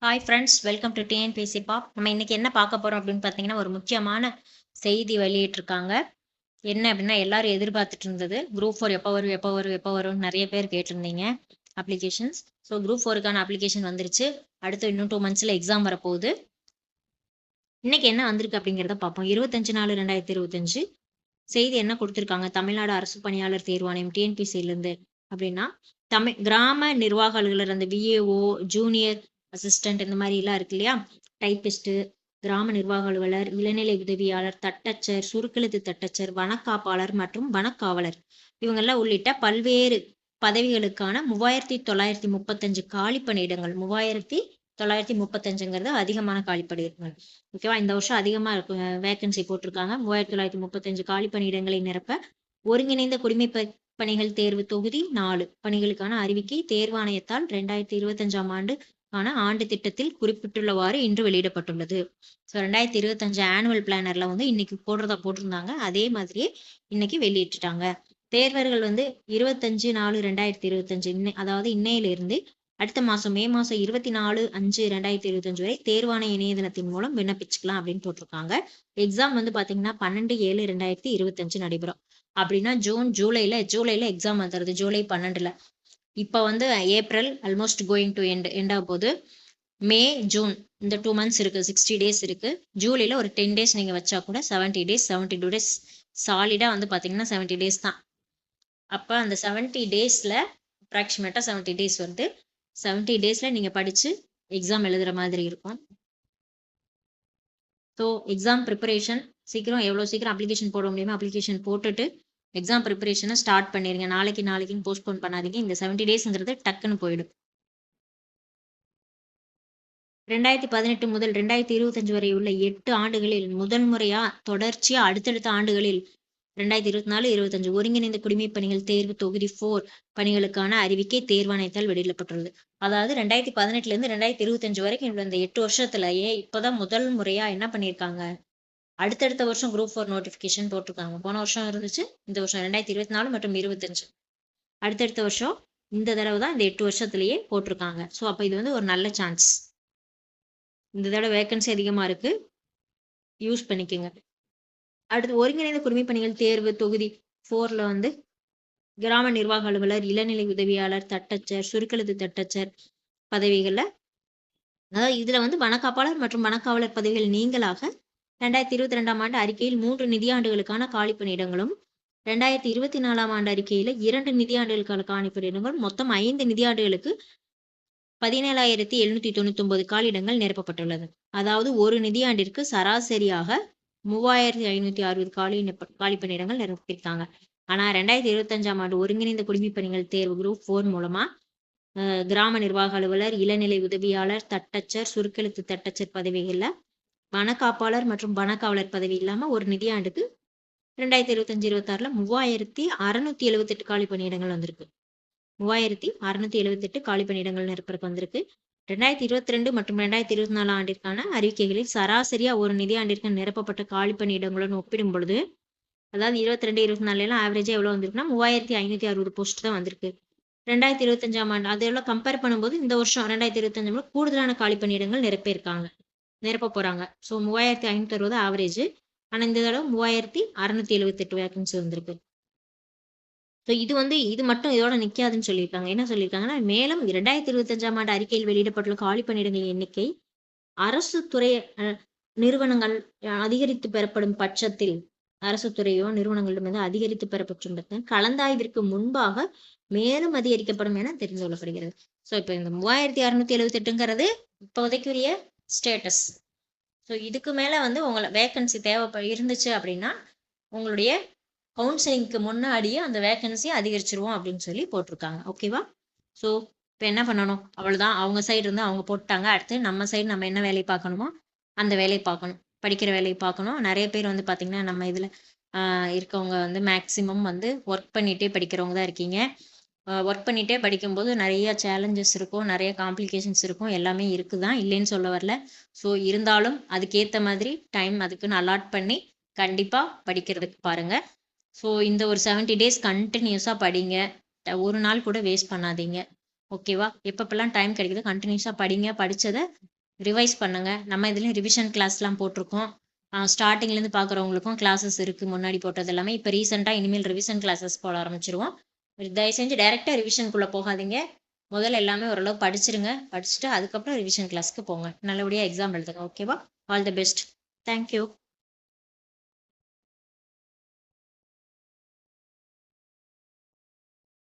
Hi friends, welcome to TNPSC பாப். நம்ம இன்னைக்கு என்ன பார்க்க போறோம் அப்படின்னு பார்த்தீங்கன்னா, ஒரு முக்கியமான செய்தி வெளியிட்டிருக்காங்க. என்ன அப்படின்னா, எல்லாரும் எதிர்பார்த்துட்டு இருந்தது குரூப் 4 எப்போ வரும் எப்போ வரும் எப்போ வரும்னு நிறைய பேர் கேட்டிருந்தீங்க அப்ளிகேஷன்ஸ். ஸோ குரூப் 4க்கான அப்ளிகேஷன் வந்துருச்சு. அடுத்து இன்னும் 2 மந்த்ஸில் எக்ஸாம் வரப்போகுது. இன்னைக்கு என்ன வந்திருக்கு அப்படிங்கிறத பார்ப்போம். 25/4/2025 செய்தி என்ன கொடுத்துருக்காங்க தமிழ்நாடு அரசு பணியாளர் தேர்வாணையம் டிஎன்பிசியிலேருந்து அப்படின்னா, கிராம நிர்வாக அலுவலர் அந்த விஏஓ, ஜூனியர் அசிஸ்டன்ட் இந்த மாதிரி எல்லாம் இருக்கு இல்லையா, டைப்பிஸ்ட், கிராம நிர்வாக அலுவலர், இளநிலை உதவியாளர், தட்டச்சர், சுருக்கெழுத்து தட்டச்சர், வனக்காப்பாளர் மற்றும் வனக்காவலர் இவங்கெல்லாம் உள்ளிட்ட பல்வேறு பதவிகளுக்கான 3935 காலி பணியிடங்கள். 3935ங்கிறது அதிகமான காலி பணியிடங்கள். ஓகேவா, இந்த வருஷம் அதிகமா வேகன்சி போட்டிருக்காங்க. 3935 காலி பணியிடங்களை நிரப்ப ஒருங்கிணைந்த குடிமை பணிகள் தேர்வு தொகுதி 4 பணிகளுக்கான அறிவிக்கை தேர்வாணையத்தால் 2025ஆம் ஆண்டு திட்டத்தில் குறிப்பிட்டுள்ளவாறு இன்று வெளியிடப்பட்டுள்ளது. ஸோ 2025 ஆனுவல் பிளானர்ல இன்னைக்கு போட்டிருந்தாங்க. அதே மாதிரியே இன்னைக்கு வெளியிட்டுட்டாங்க. தேர்வர்கள் 25/4/2025 அதாவது இன்னையிலிருந்து அடுத்த மாசம் மே மாசம் 24/5/2025 வரை தேர்வாணைய இணையதளத்தின் மூலம் விண்ணப்பிச்சுக்கலாம் அப்படின்னு போட்டிருக்காங்க. எக்ஸாம் பாத்தீங்கன்னா 12/7/2025 நடைபெறும். அப்படின்னா ஜூலைல எக்ஸாம் வந்துருது. ஜூலை 12ல. இப்ப April almost going to end ஆக போகுது. மே, ஜூன் இந்த 2 மந்த்ஸ் இருக்கு, 60 டேஸ் இருக்கு. ஜூலைல ஒரு 10 டேஸ் நீங்க வச்சா கூட 72 டேஸ் சாலிடா பாத்தீங்கன்னா 70 டேஸ் தான். அப்ப அந்த 70 டேஸ்ல அப்ராக்சிமேட்டா 70 டேஸ் 70 டேஸ்ல நீங்க படிச்சு எக்ஸாம் எழுதுற மாதிரி இருக்கும். ஸோ எக்ஸாம் ப்ரிப்பரேஷன் எவ்வளோ சீக்கிரம் அப்ளிகேஷன் போட முடியுமோ அப்ளிகேஷன் போட்டுட்டு எக்ஸாம் ப்ரிப்பரேஷனை ஸ்டார்ட் பண்ணிருங்க. நாளைக்குன்னு போஸ்ட்போன் பண்ணாதீங்க. இந்த 70 டேஸ்ங்கிறது டக்குன்னு போயிடும். 2018 முதல் 2025 வரை உள்ள 8 ஆண்டுகளில் முதல் முறையா தொடர்ச்சியா அடுத்தடுத்த ஆண்டுகளில் 2024-25 ஒருங்கிணைந்த குடிமைப் பணிகள் தேர்வு தொகுதி 4 பணிகளுக்கான அறிவிக்கை தேர்வாணையத்தால் வெளியிடப்பட்டுள்ளது. அதாவது 2018 இருந்து 2025 வரைக்கும் இந்த 8 வருஷத்துலயே இப்பதான் முதல் முறையா என்ன பண்ணியிருக்காங்க, அடுத்தடுத்த வருஷம் குரூப் 4 நோட்டிபிகேஷன் போட்டிருக்காங்க. போன வருஷம் இருந்துச்சு, இந்த வருஷம் 2024 மற்றும் 25 அடுத்தடுத்த வருஷம் இந்த தடவை தான் இந்த 8 வருஷத்துலயே போட்டிருக்காங்க. ஸோ அப்ப இது ஒரு நல்ல சான்ஸ். இந்த தடவை வேகன்சி அதிகமா இருக்கு, யூஸ் பண்ணிக்கோங்க. அடுத்து ஒருங்கிணைந்த குடிமைப் பணிகள் தேர்வு தொகுதி 4ல கிராம நிர்வாக அலுவலர், இளநிலை உதவியாளர், தட்டச்சர், சுருக்கெழுத்து தட்டச்சர் பதவிகள்ல, அதாவது இதுல வனக்காப்பாளர் மற்றும் வனக்காவலர் பதவிகள் நீங்களாக 2022ஆம் ஆண்டு அறிக்கையில் 3 நிதியாண்டுகளுக்கான காலி பணியிடங்களும், 2024ஆம் ஆண்டு அறிக்கையில 2 நிதியாண்டுகளுக்கான காலி பணியிடங்களும், மொத்தம் 5 நிதியாண்டுகளுக்கு 17,799 காலியிடங்கள் நிரப்பப்பட்டுள்ளது. அதாவது ஒரு நிதியாண்டிற்கு சராசரியாக 3,560 காலி பணியிடங்கள் நிரப்பியிருக்காங்க. ஆனா 2025ஆம் ஆண்டு ஒருங்கிணைந்த குடிமைப் பணிகள் தேர்வு குரூப் 4 மூலமா கிராம நிர்வாக அலுவலர், இளநிலை உதவியாளர், தட்டச்சர், சுருக்கெழுத்து தட்டச்சர் பதவிகள்ல வனக்காப்பாளர் மற்றும் வனக்காவலர் பதவி இல்லாம ஒரு நிதியாண்டுக்கு 2025-26ல 3,678 காலி பணியிடங்கள் வந்திருக்கு. 3,678 காலி பணியிடங்கள் நிரப்பருக்கு வந்திருக்கு. 2022 மற்றும் 2024 ஆண்டிற்கான அறிக்கைகளில் சராசரியா ஒரு நிதியாண்டிற்கு நிரப்பப்பட்ட காலி பணியிடங்களுடன் ஒப்பிடும் பொழுது, அதாவது 22-24 ஆவரேஜா எவ்வளவு வந்திருக்குன்னா 3,560 போஸ்ட் தான் வந்திருக்கு. 2025ஆம் ஆண்டு அதெல்லாம் கம்பேர் பண்ணும்போது இந்த வருஷம் 2025 கூடுதலான காலி பணியிடங்கள் நிரப்ப போறாங்க. So 3,560 average. ஆனா இந்த தடவை 3,678 வேகன்சி வந்திருக்கு. ஸோ இது மட்டும் இதோட நிக்காதுன்னு சொல்லியிருக்காங்க. என்ன சொல்லியிருக்காங்கன்னா, மேலும் 2025ஆம் ஆண்டு அறிக்கையில் வெளியிடப்பட்டுள்ள காலி பணியிடங்களின் எண்ணிக்கை அரசு துறை நிறுவனங்கள் அதிகரித்து பெறப்படும் பட்சத்தில், அரசு துறையோ நிறுவனங்களிடமிருந்து அதிகரித்து பெறப்படும் பட்சத்தில் கலந்தாய்விற்கு முன்பாக மேலும் அதிகரிக்கப்படும் என தெரிந்து கொள்ளப்படுகிறது. ஸோ இப்போ இந்த 3,678ங்கிறது இப்போதைக்குரிய ஸ்டேட்டஸ். ஸோ இதுக்கு மேல உங்களை வேகன்சி இருந்துச்சு அப்படின்னா உங்களுடைய கவுன்சிலிங்க்கு முன்னாடியே அந்த வேகன்சியை அதிகரிச்சிருவோம் அப்படின்னு சொல்லி போட்டிருக்காங்க. ஓகேவா? ஸோ இப்போ என்ன பண்ணணும், அவ்வளவுதான். அவங்க சைடு இருந்து அவங்க போட்டாங்க. அடுத்து நம்ம சைடு நம்ம என்ன வேலையை பார்க்கணுமோ அந்த வேலையை பார்க்கணும், படிக்கிற வேலையை பார்க்கணும். நிறைய பேர் பார்த்தீங்கன்னா நம்ம இதுல இருக்கவங்க மேக்சிமம் ஒர்க் பண்ணிட்டே படிக்கிறவங்க தான் இருக்கீங்க. ஒர்க் பண்ணிட்டே படிக்கும்போது நிறைய சேலஞ்சஸ் இருக்கும், நிறைய காம்ப்ளிகேஷன்ஸ் இருக்கும், எல்லாமே இருக்குதான், இல்லைன்னு சொல்ல வரல. ஸோ இருந்தாலும் அதுக்கேற்ற மாதிரி டைம் அதுக்குன்னு அலாட் பண்ணி கண்டிப்பா படிக்கிறதுக்கு பாருங்க. ஸோ இந்த ஒரு 70 டேஸ் கண்டினியூஸா படிங்க. ஒரு நாள் கூட வேஸ்ட் பண்ணாதீங்க. ஓகேவா? எப்பப்பெல்லாம் டைம் கிடைக்குதோ கண்டினியூஸா படிங்க. படிச்சதை ரிவைஸ் பண்ணுங்க. நம்ம இதுலயும் ரிவிஷன் கிளாஸ்லாம் போட்டிருக்கோம். ஸ்டார்டிங்லேருந்து பார்க்குறவங்களுக்கும் கிளாஸஸ் இருக்குது முன்னாடி போட்டது எல்லாமே. இப்போ ரீசெண்டாக இனிமேல் ரிவிஷன் கிளாஸஸ் போட ஆரம்பிச்சிருவோம். தயவு செஞ்சு டைரெக்டாக ரிவிஷனுக்குள்ளே போகாதீங்க. முதல்ல எல்லாமே ஓரளவு படிச்சிருங்க. படிச்சுட்டு அதுக்கப்புறம் ரிவிஷன் கிளாஸ்க்கு போங்க. நல்லபடியாக எக்ஸாம் எழுதுங்க. ஓகேவா? All the best. தேங்க்யூ.